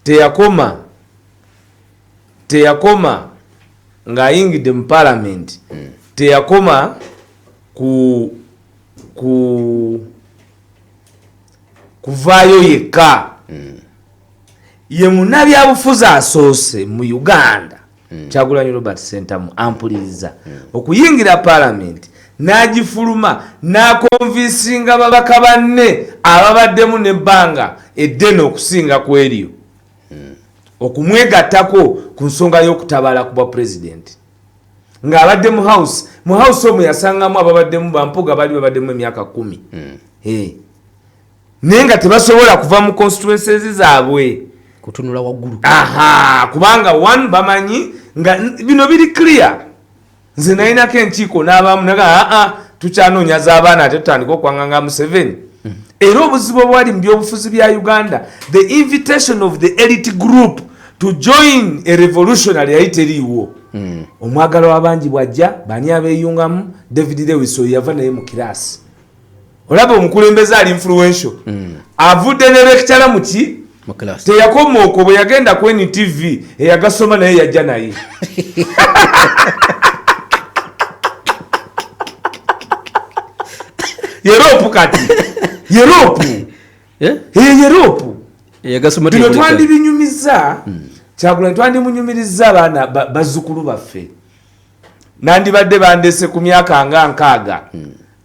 teyakoma ng'ayingidde mu parliament teyakoma kuvaayo yekka ye munnabyabufuzi asoose mu Uganda Kyagulanyi Robert Ssentamu ampuliriza okuyingira parliament n'agifuluma n'akonvinsinga babaka banne ababaddemu n'ebbanga eddene okusinga ku eryo okumwegattako ku nsonga y'okutabaala ku bwa president ng'abadde mu house omwo yasangamu ababaddemu bampuga bali babaddemu emyaka 10 naye nga tebasobola kuva mu constituencies zaabwe kutunula waggulu kubanga one bamanyi nga bino biri clear nze nalinako enkiiko n'abamu naga tukyanoonya z'abaana ate tutandika okwanganga Museveni era obuzibu obwali mu byobufuzi bya Uganda the invitation of the elite group to join a revolutionary yali teriiwo omwagalo w'abangi bwajja bani abeeyungamu David Lewis oyo yava naye mu kiraasi olaba omukulembeze ali influential avudde ne lecturer muki teyakoma okwo bwe yagenda ku NTV eyagasoma naye yajja naye Yeropu kati Yeropu Yeropu bino twandibinyumiza Kyagulanyi twandimunyumiriza abaana bazzukulu baffe nandibadde bandese ku myaka nga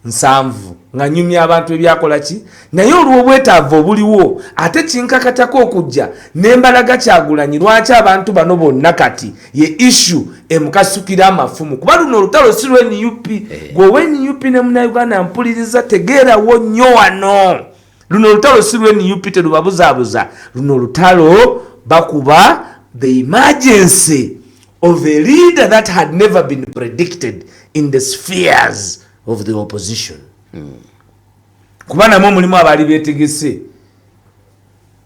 7 nga nyumya abantu ebyakola ki naye olw'obwetaavu obuliwo ate kinkakatako okujja n'embalaga Kyagulanyi lwaki abantu bano bonna kati ye issue emukasukira amafumu kuba luno olutalo si lwe NUP gwe NUP ne Munnayuganda mpuliriza tegeerawo nnyo wano luno olutalo si lwe NUP terubabuzaabuza luno olutalo bakuba the emergency of a leader that had never been predicted in the spheres of the opposition. Kuba namwe mulimu abali betegese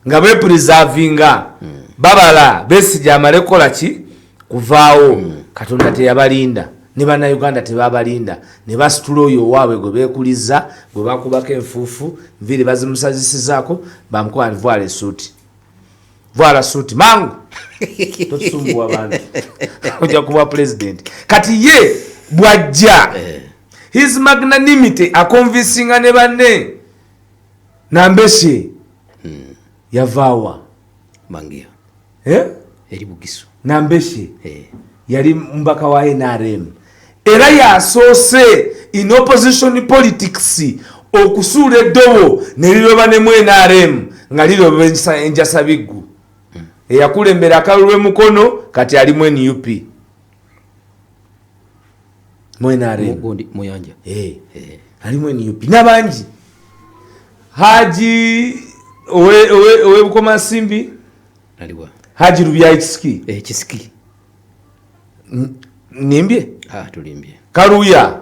nga bepreservinga babala Besigye amale kola ki kuvaawo Katonda teyabalinda ne Bannayuganda tebabalinda ne basitula oyo waabwe gwe beekuliza gwe bakubako enfuufu nviri bazimusazisizaako bamukuba voile suuti voila suuti mangu tosumbua abantu ojja kuba president kati ye bwajja his magnanimity akonvinsinga ne banne Nambeshe yavaawa Mangia eri Bugisu Nambeshe yali mbaka wa NRM era yasoose in opposition politics okusuula eddobo ne liroba ne mu NRM nga liroba enjasa biggu eyakulembera akalulwe mukono kati ali mu NUP Mugundi Muyanja ali mu NUP nabangi Haji owe Bukoma Simbi aliwa Haji Rubya Kisiki Kisiki nimbye tulimbye Karuya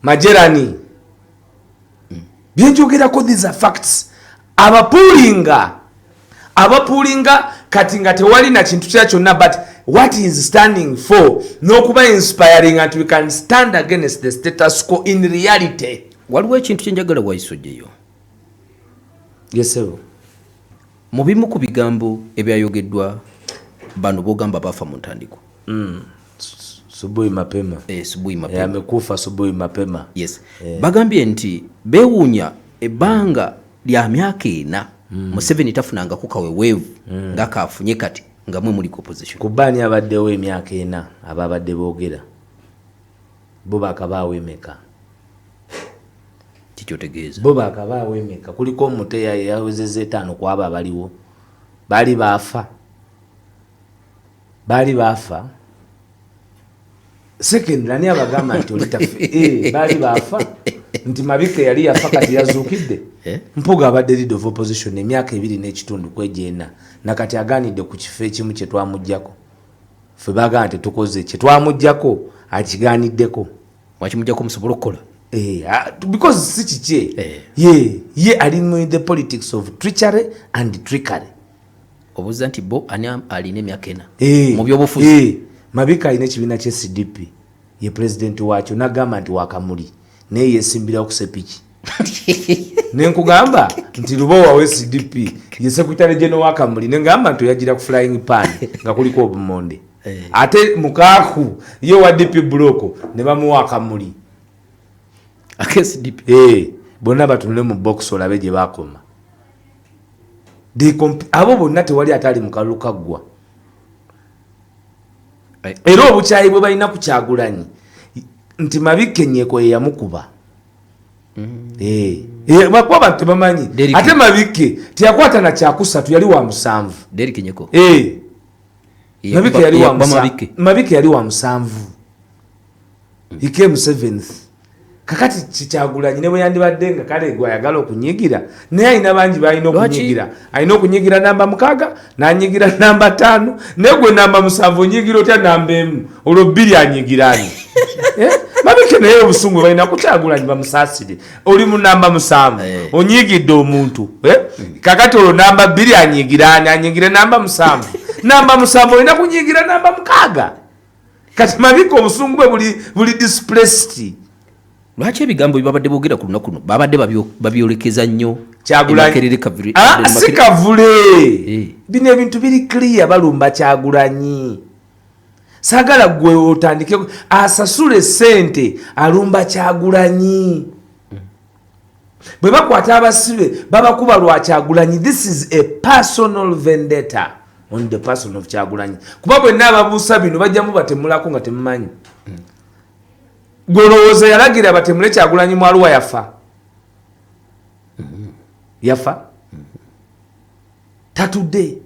Majerani byenjogerako these are facts abapulinga kati nga tewali na kintu kya kyonna but what is standing for nokuba inspiring and we can stand against the status quo in reality waliwo ekintu kyenjagala waisojjeyo yesebo mu bimu ku bigambo ebyayogeddwa bano bogamba bafa mu ntandiko subuhi mapema subuhi mapema amekufa subuhi mapema yes bagambye nti bewunya ebbanga lya myaka 4 Museveni tafunanga kukawewevu ngakafunye kati nga mwe muli opposition kubani abaddewo emyaka 4 ababadde boogera bo bakabaawo emeka kikyotegeeza bo bakabaawo emeka kuliko omuteya yawezezza 5 kwaba abaliwo bali baafa second nani abagamba nti olitafe bali baafa nti Mabika yali yafa kati yazuukidde Mpuga abadde leader of opposition emyaka 2 n'ekitundu kwejena nakati aganidde ku kifo ekimu kye twamujjako ffe bagamba nti tukoze kye twamujjako akiganiddeko wakimujjako musobola okukola because si kikye ye ali mu the politics of treachery and trickery obuuza nti bo ani alina emyaka 4 mu byobufuzi Mabika alina ekibiina kye CDP ye president wakyo nagamba nti wakamuli naye yesimbira okusepiki nenkugamba nti Lubowa we CDP ye Secretary General wa Kamuli nengamba nti yagira ku flying pan nga kuliko obumonde ate mukaku ye wa DP block ne bamuwa Kamuli CDP bonna batunule mu box olabe gye bakoma abo bonna tewali atali mukaluka gwa era obukyayi bwe balina ku Kyagulanyi nti Mabike Nnyeko ye yamukuba bakuba bantu bamanyi ate Mabike tiyakwata na kyakusatu yali wa 7 Derrick Nnyeko Mabike yali wa 7 he came 7th kakati Kyagulanyi ne bwe yandibadde nga kale gwe ayagala okunyigira naye ayina bangi balina okunyigira alina okunyigira namba 6 n'anyigira namba 5 naye gwe namba 7 onyigira otya namba 1 olwo 2 anyigirani Mabike naye obusungu balina ku Kyagulanyi bamusaasire oli mu namba 7 onyigidde omuntu kakati olwo namba 2 anyigirani anyigire namba 7 namba 7 olina kunyigira namba 6 kati Mabike obusungu bwe buli displaced. Lwaki ebigambo babadde boogera ku lunaku luno babadde babyolekeza nnyo Kyagulanyi si kavule bino ebintu biri clear balumba Kyagulanyi sagala gwe otandike asasule sente alumba Kyagulanyi bwe bakwata abasibe babakuba lwa Kyagulanyi. This is a personal vendetta on the person of Kyagulanyi kuba bwenna ababuusa bino bajjamu batemulako nga temumanyi golowooza yalagira batemule Kyagulanyi mu Arua yafa tatudde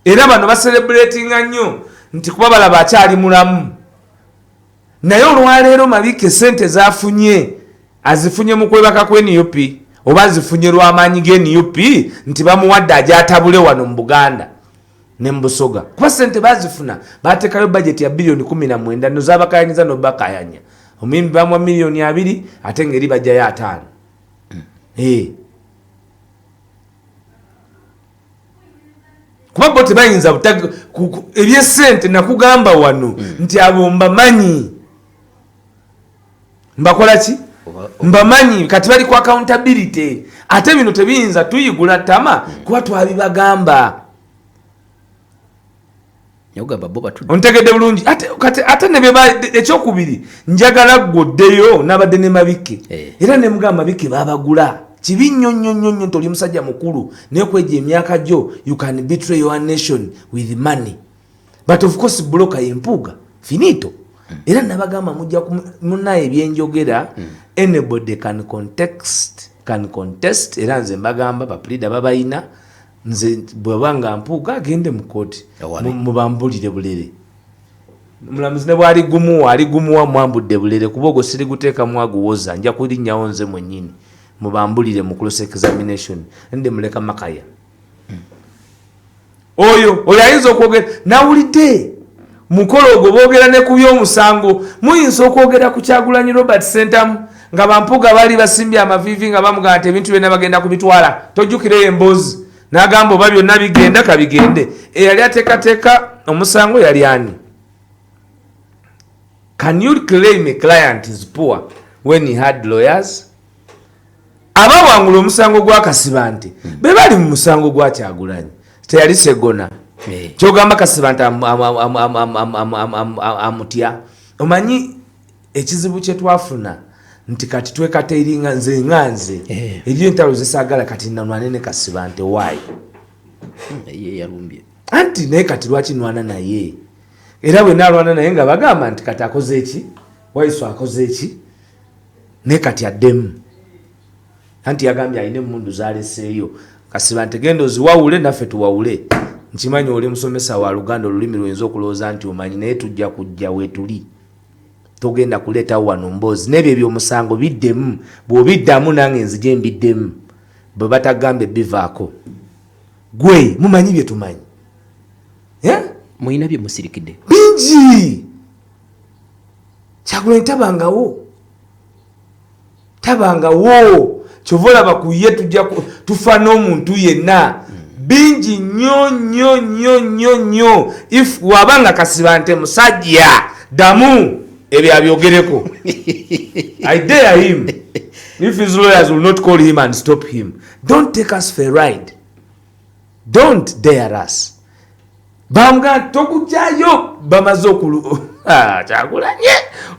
era bano baselebratinga nnyo nti kuba balaba akyali mulamu naye olwaleero Mabike sente zafunye azifunye mu kwebaka kwe NUP oba azifunye lw'amaanyi ge NUP nti bamuwadde ajatabule wano mu Buganda ne Mbusoga kuba sente bazifuna bateekayo budget ya bilioni 19 nozabakayanyiza nobakayanya omuyimbi bamwa milioni 2 ate ngeri bajjayo 5 kuba bo tebayinza ebyesente nakugamba wano nti abo mbamanyi mbakola ki mbamanyi kati bali ku accountability ate bino tebiyinza tuyigula tama kuba twabibagamba ontegedde bulungi ate ekyokubiri njagala ggoddeyo n'abadde ne Mabike era ne mugamba Mabike babagula kibi nnyo toli musajja mukulu naye kwejja emyaka gyo you can betray your nation with money but of course bloka yempuga finito era nabagamba mujja munaye ebyenjogera anybody can contest era nze mbagamba baplida babayina nze bwebanga mpuga agende mu kooti mubambulire bulere mulamuzi ne bwali gumuwa mwambudde bulere kuba ogwo siri guteeka mwaguwoza nja kulinnyawo nze mwennyini mubambulire mu cross examination nde muleka Makaya oyo ayinza okwogera nawulidde mukolo ogwo boogera ne ku by'omusango muyinza okwogera ku Kyagulanyi Robert Sentamu nga bampuga bali basimbye amavivi nga bamugamba nti ebintu byonna bagenda kubitwala tojjukireyo emboozi n'agamba oba byonna bigenda kabigende eyali ateekateeka omusango yali ani? Can you claim a client is poor when he had lawyers? Abawangula omusango gwa Kasiba nti be bali mu musango gwa Kyagulanyi teyali Segona kyogamba Kasiba nti amutya. Omanyi ekizibu kye twafuna nti kati twekateiringa nze ebyo entalo zisagala kati nanwane ne Kasiba nti why yalumbye anti naye kati lwaki nwana naye era bwe nalwana naye nga bagamba nti kati akoze eki waiso akoze eki ne kati addemu anti yagambye alina emmundu zaleseeyo Kasiba nti genda oziwawule naffe tuwawule nkimanyi oli musomesa wa Luganda olulimi luyinza okulowooza nti omanyi naye tujja kujja weetuli togenda kuleetawo wano mboozi n'ebyo ebyomusango biddemu bw'obiddamu nange nzije mbiddemu bwe batagambe bivaako gwe mumanyi bye tumanyi muyina bye musirikidde bingi Kyagulanyi tabangawo kyova olaba ku ye tujja tufa n'omuntu yenna bingi nnyo if wabanga Kasiba nti musajja damu ebyo abyogereko. I dare him. If his lawyers will not call him and stop him, don't take us for a ride. Don't dare us. Bamga tokujayo bamaze okulu Kyagulanyi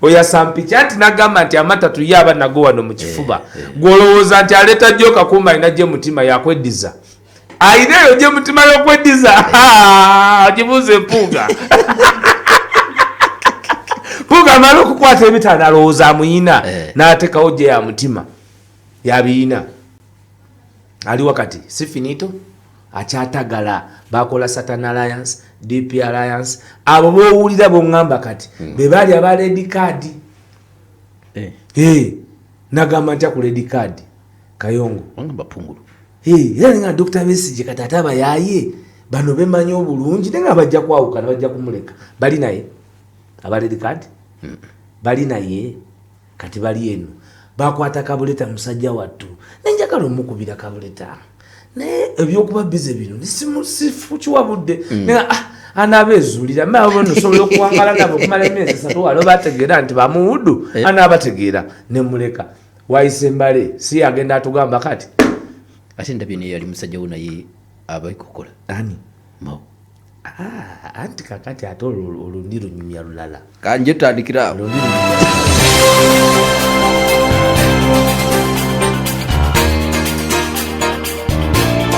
oyasampicha nti nagamba nti amatatu yaba nago wano mu kifuba golowooza nti aleta joka kumba inaje mutima yakweddiza aineyo je mutima yokweddiza ajibuze Mpuuga Mpuuga malo kukwata ebitana alowooza muyina n'ateekawo je ya mutima yabiina ali wakati si finito akyatagala bakola Satan Alliance, DP Alliance, abo bowulira bongamba kati bebali aba red card. Nagamba nti ku red card Kayongo ngamba pungulu. Era nga Dr. Besigye kati ataba yaye bano bemanyi obulungi nenga bajja kwawukana bajja kumuleka bali naye aba red card bali naye kati bali eno bakwata Kabuleta musajja wattu nenjagala omukubira Kabuleta ne ebyokuba bize bino nisifukiwa budde nenga anabezuulira mabono sobola okuwangala nabo kumala emyezi 3 walo bategeera nti bamuwudu anabategeera ne muleka wayise Mbale si agenda atugamba kati ate ndabye ne yali musajja wona ye abayikokola ani Mao anti kakati ate olundi lunyumya lulala kanje tutandikira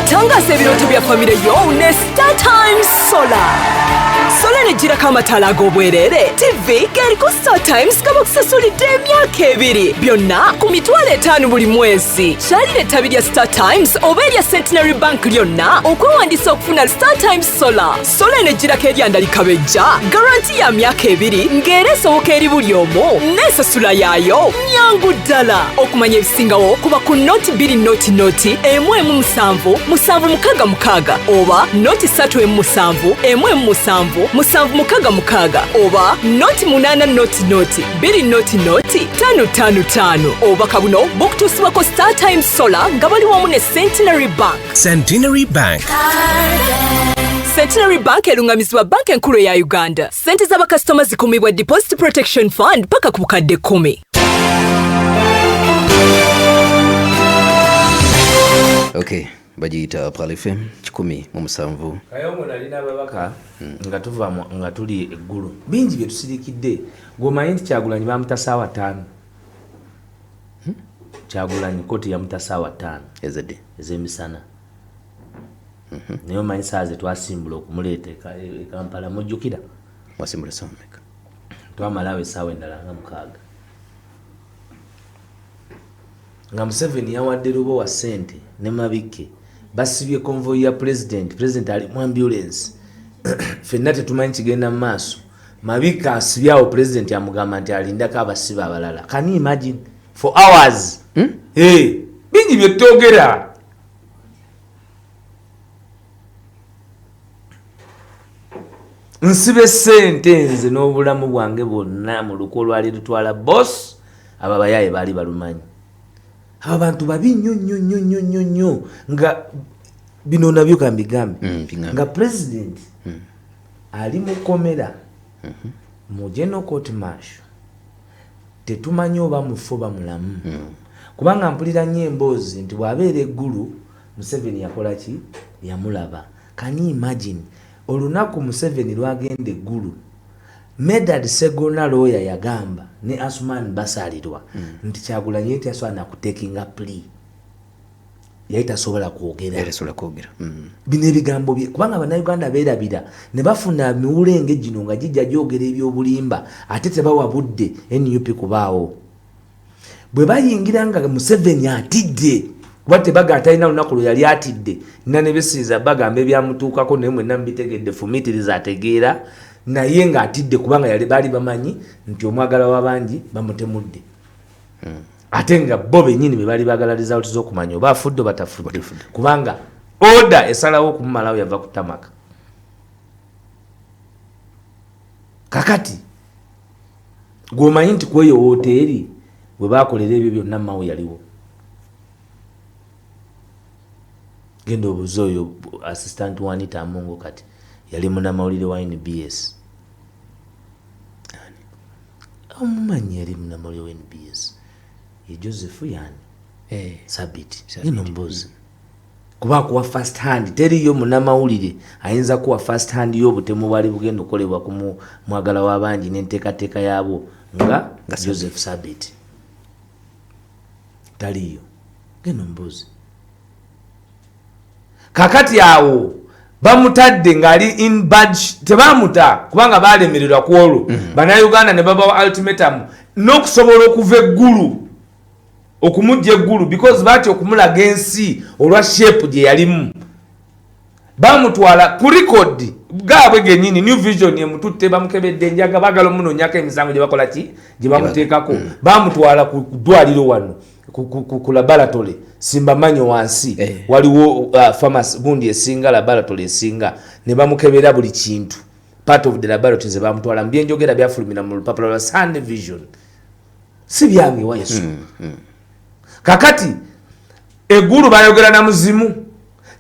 Tangaza ebirooto bya famire yo ne Star Times Solar. Solar nejjirako amataala ag'obwereere, TV g'eriko Star Times kabakusasulidde emyaka 2 byonna ku $5 buli mwezi. Kyalira ettabi lya Star Times oba erya Centenary Bank lyonna okwewandiisa okufuna Star Times Solar. Solar nejjirako eryandalika bejja, garanti ya myaka 2 ng'era esoboka eri buli omu n'ensasula yaayo nyangu ddala. Okumanya ebisingawo kuba ku noti 2 noti 1-7-7-6 oba noti 3-7 1-7-7-6 oba noti 8 noti 2 noti 555 oba kabuno bukutuusibwako Star Times Solar nga bali wamu ne Centenary Bank. Centenary Bank. Centenary Bank erungamizibwa banka enkulu ya Uganda. Sente z'abakasitoma zikumibwa Deposit Protection Fund paka ku bukadde 10. Okay, bagiyita Pal FM 107. Kayongo nalina ababaka nga tuva nga tuli eggulu bingi bye tusirikidde gomanyi nti Kyagulanyi bamutasaawa 5 Kyagulanyi koti yamutasaawa 5 ezedde ezemisana naye manyi saaze twasimbula okumuleeta e Kampala mujjukira wasimbula someka twamalawo essaawa endala nga 6 nga Museveni yawadde lubo wa ssente ne Mabike basibye convoy ya president ali mu ambulance fenna tetumanyi kigenda mu maaso Mabike asibyawo president yamugamba nti alindako abasiba abalala. Can you imagine for hours? Bingi bye twogera nsibe ssente nze n'obulamu bwange bwonna mu luko lwali lutwala boss aba bayaye baali balumanyi. Abantu babi nnyo nga bino nabyo kambigambe nga president ali mukomera mu General Court Martial tetumanyi oba mufu bamulamu kubanga mpulira nnyo emboozi nti bw'abeera eggulu Museveni yakola ki yamulaba. Can you imagine olunaku Museveni lwagenda eggulu Medad Segona lawyer yagamba ne Asuman basalirwa nti Kyagulanyi yeti asobola nakutekinga plea yaita sobola kwogera bino ebigambo bye kubanga Bannayuganda beerabira ne bafuna miwulenge gino nga gijja gyogera ebyobulimba ate tebawa budde NUP kubaawo bwe bayingira nga Museveni atidde kuba tebaga atalina lunaku lwe yali atidde nina ne besiza bagamba ebyamutuukako naye mwenna mubitegedde fumitiriza ategeera naye nga atidde kubanga yali baali bamanyi nti omwagala w'abangi bamutemudde ate nga bo bennyini be baali bagalaliza oti z'okumanya oba afudde batafudde kubanga oda esalawo okumumalawo yava ku tamaka. Kakati gw'omanyi nti kweyo woteeri bwe baakolera ebyo byonna mawe yaliwo. Genda obuze oyo assistant Wanita Amongo kati yali munamawulire wa NBS. omumanyi yali munamuli wa NBS ye Joseph yani Sabiti ino mbuzi kuba kuwa first hand teriyo munamawulire ayinza kuwa first hand y'obutemu bwali bugenda okolebwa ku mwagala w'abangi n'enteekateeka yaabo nga Joseph Sabiti taliyo ino mbuzi kakati awo bamutadde ngali in badge tebamuta kubanga balemererwa ku olwo Bannayuganda ne baba ultimatum n'okusobola okuva eggulu okumujja eggulu because bati okumulaga ensi olwa shape gye yalimu bamutwala ku record gaabwe gennyini New Vision emututte bamukebedde enjaga bagala omunoonyako emisango gye bakola ki gye bamuteekako bamutwala ku ddwaliro wano ku laboratory simba manyo wansi waliwo pharmacy gundi esinga laboratory esinga ne bamukebera buli kintu part of the laboratory ze bamutwala mbyenjogera byafulumira mu lupapula lwa Sunday Vision si byange wa Yesu kakati eggulu bayogera na muzimu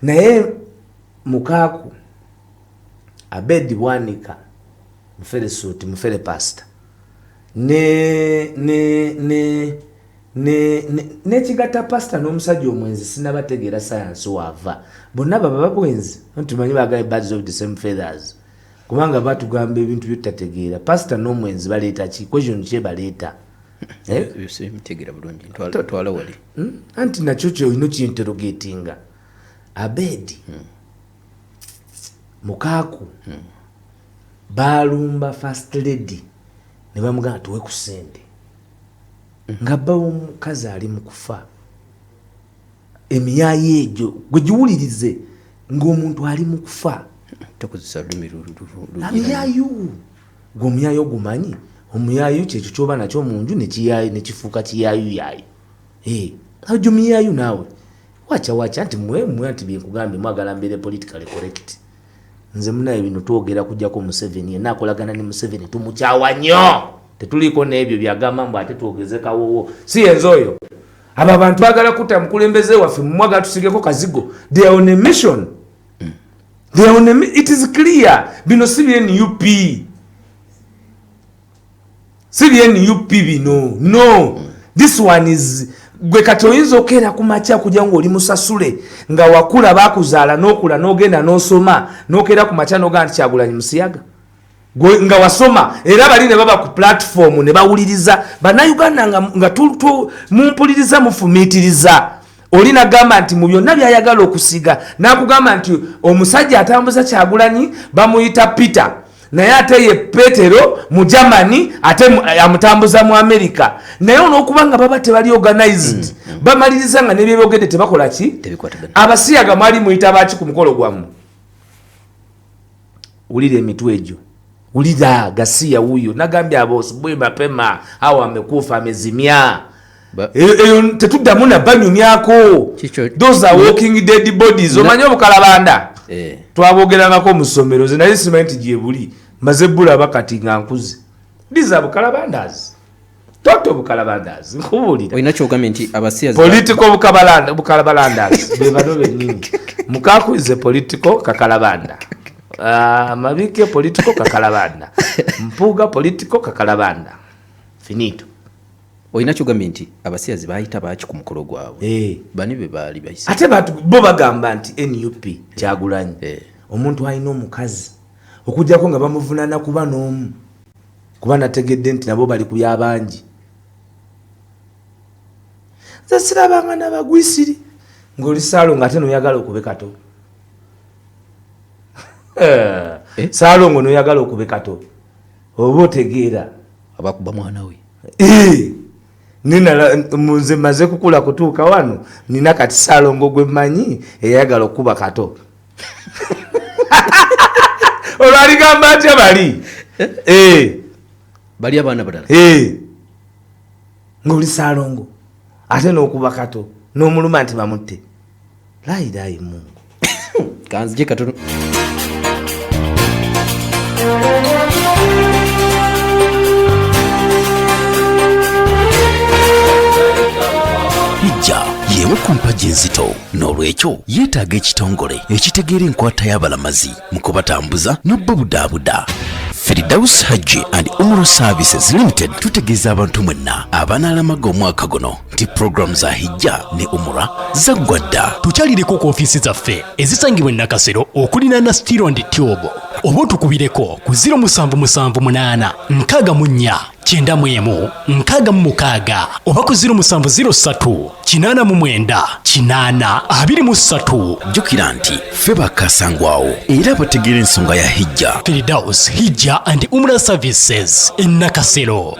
naye mukaaku Abedi Bwanika mufere suti mufere pasta ne kigata pasta n'omusajja omwenzi sinabategeera science wava bonna baba babwenzi ntumanyi bagaye birds of the same feathers kubanga batugamba ebintu byotutategeera pasta n'omwenzi baleeta ki question kye baleeta mtegeera bulungi twala wali anti nakyo kyolina kinterogatinga Abedi mukaaku balumba first lady ne bamugamba tuwe ku ssente nga bawo omukazi ali mu kufa emiyaayo egyo gwe giwulirize ng'omuntu ali mu kufa tokozesa lulimi emiyaayo gwe omuyaayo gumanyi omuyaayo kyekyo kyoba nakyo mu nju nekifuuka kiyaayo ajo miyaayo naawe wacha nti mwe anti byenkugambye mwagala mbeere politically correct nze munaye bino twogera kujjako Museveni yenna akolagana ne Museveni tumukyawa nnyo tetuliko n'ebyo byagamba mbu ate twogezekawowo si yenze oyo abo abantu bagala kutta mukulembeze waffe mumwagala tusigeko kazigo they are on a mission it is clear bino si bye NUP si bye NUP bino no this one is gwe kati oyinza okeera ku makya kujja ng'oli musasule nga wakula bakuzaala n'okula n'ogenda n'osoma n'okeera ku makya n'ogamba nti Kyagulanyi musiyaga nga wasoma era bali ne baba ku platform ne bawuliriza Bannayuganda nga mumpuliriza mufumiitiriza oli nagamba nti mu byonna byayagala okusiga n'akugamba nti omusajja atambuza Kyagulanyi bamuyita Peter naye ate ye Petero mu Germany ate amutambuza mu America naye onokubanga baba tebali organized bamaliriza nga nebyebogedde tebakola ki abasiyaga mwali muyita baki ku mukolo gwamu ulira emitwe egyo ulira Gasiya huyo nagambye abosi bwe mapema au amekufa amezimia eyo tetuddamu na banyumyako those are walking dead bodies omanyi obukalabanda twabogerangako mu ssomero ze naye simanyi gye buli maze bulaba kati nga nkuze these are bukalabandas toto bukalabandas nkubulira oyina kyogambye nti abasiyazi political bukalabandas be bano bennyini Mukaku is a political kakalabanda Mabike political kakalabanda Mpuga political kakalabanda finito oyina kyogambye nti abasiyazi bayita baki ku mukolo gwabwe bani be baali bayise ate bo bagamba nti NUP Kyagulanyi omuntu alina omukazi okujjako nga bamuvunana kuba n'omu kuba nategedde nti nabo bali ku byabangi nze sirabanga n'abagwisiri ng'oli Saalo nga ate noyagala okube kato Saalo ngo noyagala okube kato oba otegeera abakuba mwana we nina muze maze kukula kutuuka wano nina kati Saalo ngo gwe mmanyi eyagala okuba kato olwaligamba atya bali bali abaana badala ng'oli Saalo ngo ate n'okuba kato n'omuluma nti bamutte layidayi Mungu kanzije katono bijja yewe ku mpagi enzito n'olwekyo yeetaaga ekitongole ekitegeera enkwata y'abalamazi mu kubatambuza n'obbabudaabuda Firdaus Hajji and Umrah Services Limited tutegeeza abantu mwenna abanaalamaga omwaka guno nti program za hijja ne umrah zaggwadda. Tukyalireko ku ofiisi zaffe ezisangibwa e Nakasero okuliraana Steel and Tube. Oba otukubireko ku 0778 64 91 66 oba ku 0703 89 8 23. Jjukira nti ffe bakasangwawo era bategeera ensonga ya hijja. Firdaus Hijja and Umrah Services in Nakasero.